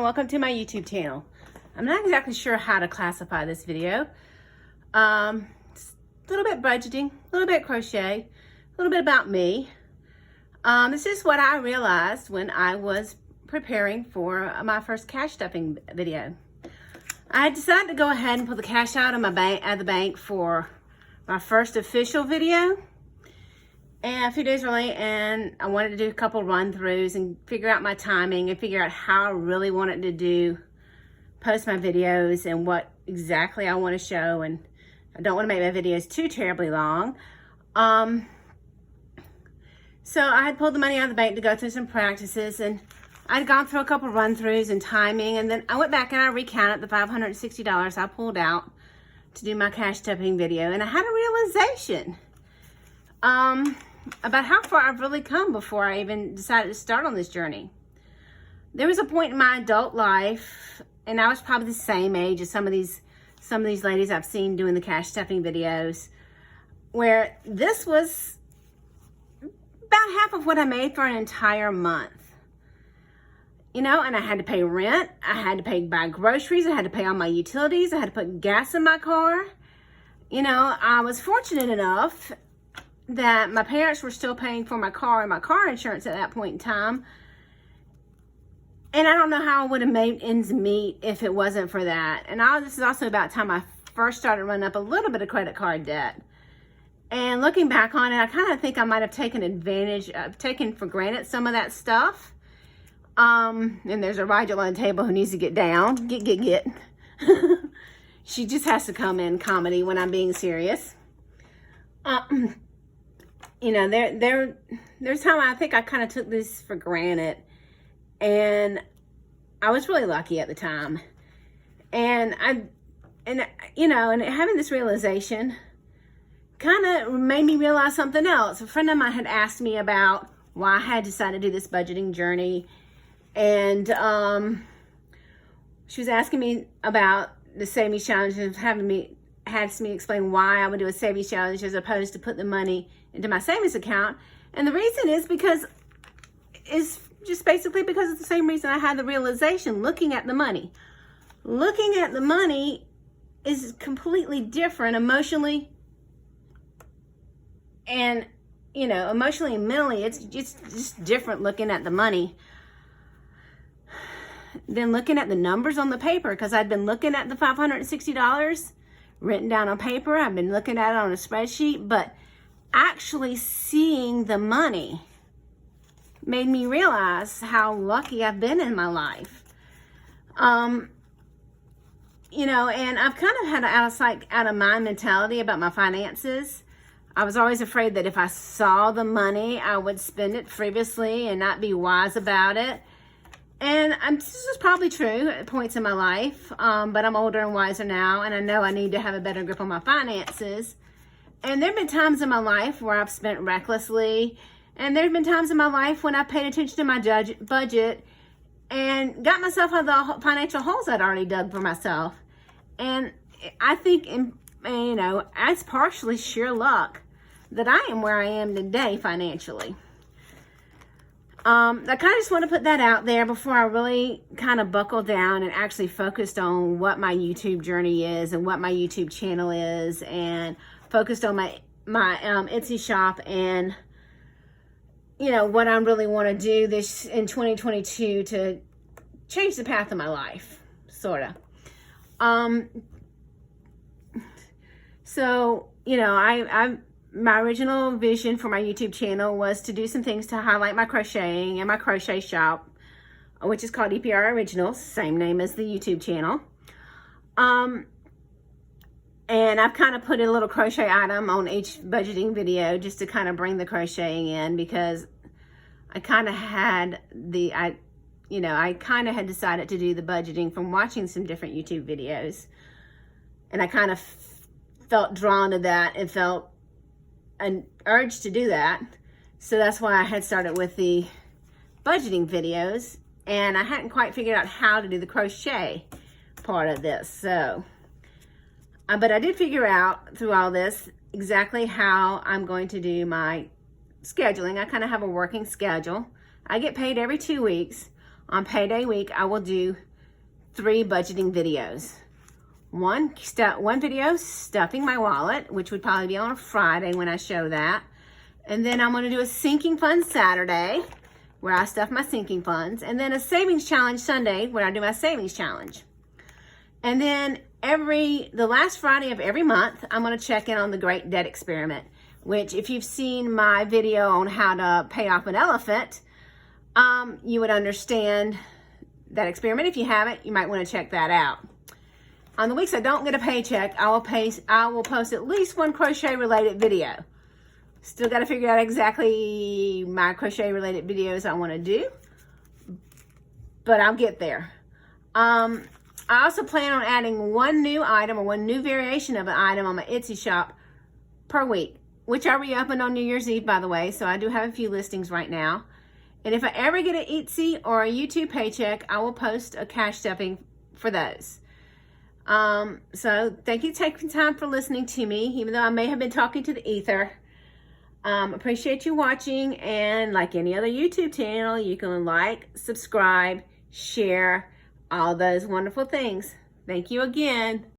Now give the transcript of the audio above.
and welcome to my YouTube channel. I'm not exactly sure how to classify this video. It's a little bit budgeting, a little bit crochet, a little bit about me. This is what I realized when I was preparing for my first cash stuffing video. I decided to go ahead and pull the cash out of my bank at the bank for my first official video. And a few days early, and I wanted to do a couple run-throughs and figure out my timing and figure out how I really wanted to post my videos and what exactly I want to show. And I don't want to make my videos too terribly long. So I had pulled the money out of the bank to go through some practices, and I'd gone through a couple run-throughs and timing, and then I went back and I recounted the $560 I pulled out to do my cash stuffing video, and I had a realization about how far I've really come before I even decided to start on this journey. There was a point in my adult life, and I was probably the same age as some of these ladies I've seen doing the cash stuffing videos, where this was about half of what I made for an entire month. You know, and I had to pay rent, I had to buy groceries, I had to pay all my utilities, I had to put gas in my car. You know, I was fortunate enough that my parents were still paying for my car and my car insurance at that point in time. And I don't know how I would have made ends meet if it wasn't for that. And this is also about the time I first started running up a little bit of credit card debt. And looking back on it, I kind of think I might have taken for granted some of that stuff. And there's a Rigel on the table who needs to get down. Get. She just has to come in comedy when I'm being serious. You know, there's time I think I kind of took this for granted, and I was really lucky at the time. And you know, and having this realization kind of made me realize something else. A friend of mine had asked me about why I had decided to do this budgeting journey, and she was asking me about the savings challenge and had me explain why I would do a savings challenge as opposed to put the money into my savings account. And the reason is just basically because it's the same reason I had the realization. Looking at the money is completely different emotionally, and you know, emotionally and mentally, it's just different looking at the money than looking at the numbers on the paper. Because I'd been looking at the $560 written down on paper, I've been looking at it on a spreadsheet, but actually seeing the money made me realize how lucky I've been in my life. You know, and I've kind of had an out of mind mentality about my finances. I was always afraid that if I saw the money, I would spend it frivolously and not be wise about it. And this is probably true at points in my life, but I'm older and wiser now, and I know I need to have a better grip on my finances. And there have been times in my life where I've spent recklessly, and there have been times in my life when I paid attention to my budget and got myself out of the financial holes I'd already dug for myself. And I think, you know, it's partially sheer luck that I am where I am today financially. I kind of just want to put that out there before I really kind of buckle down and actually focused on what my YouTube journey is and what my YouTube channel is, and focused on my Etsy shop and, you know, what I really want to do this in 2022 to change the path of my life, sort of. So, you know, my original vision for my YouTube channel was to do some things to highlight my crocheting and my crochet shop, which is called EPR Originals, same name as the YouTube channel. And I've kind of put a little crochet item on each budgeting video just to kind of bring the crocheting in, because I kind of had I kind of had decided to do the budgeting from watching some different YouTube videos. And I kind of felt drawn to that and felt an urge to do that. So that's why I had started with the budgeting videos, and I hadn't quite figured out how to do the crochet part of this. So, but I did figure out through all this exactly how I'm going to do my scheduling. I kind of have a working schedule. I get paid every 2 weeks. On payday week, I will do 3 budgeting videos. One video, stuffing my wallet, which would probably be on a Friday when I show that. And then I'm going to do a sinking fund Saturday, where I stuff my sinking funds. And then a savings challenge Sunday, where I do my savings challenge. And then the last Friday of every month, I'm going to check in on the Great Debt Experiment, which if you've seen my video on how to pay off an elephant, you would understand that experiment. If you haven't, you might want to check that out. On the weeks I don't get a paycheck, I will post at least one crochet related video. Still got to figure out exactly my crochet related videos I want to do, but I'll get there. I also plan on adding one new item or one new variation of an item on my Etsy shop per week, which I reopened on New Year's Eve, by the way, so I do have a few listings right now. And if I ever get an Etsy or a YouTube paycheck, I will post a cash stuffing for those. So thank you for taking time for listening to me, even though I may have been talking to the ether. Appreciate you watching, and like any other YouTube channel, you can like, subscribe, share, all those wonderful things. Thank you again.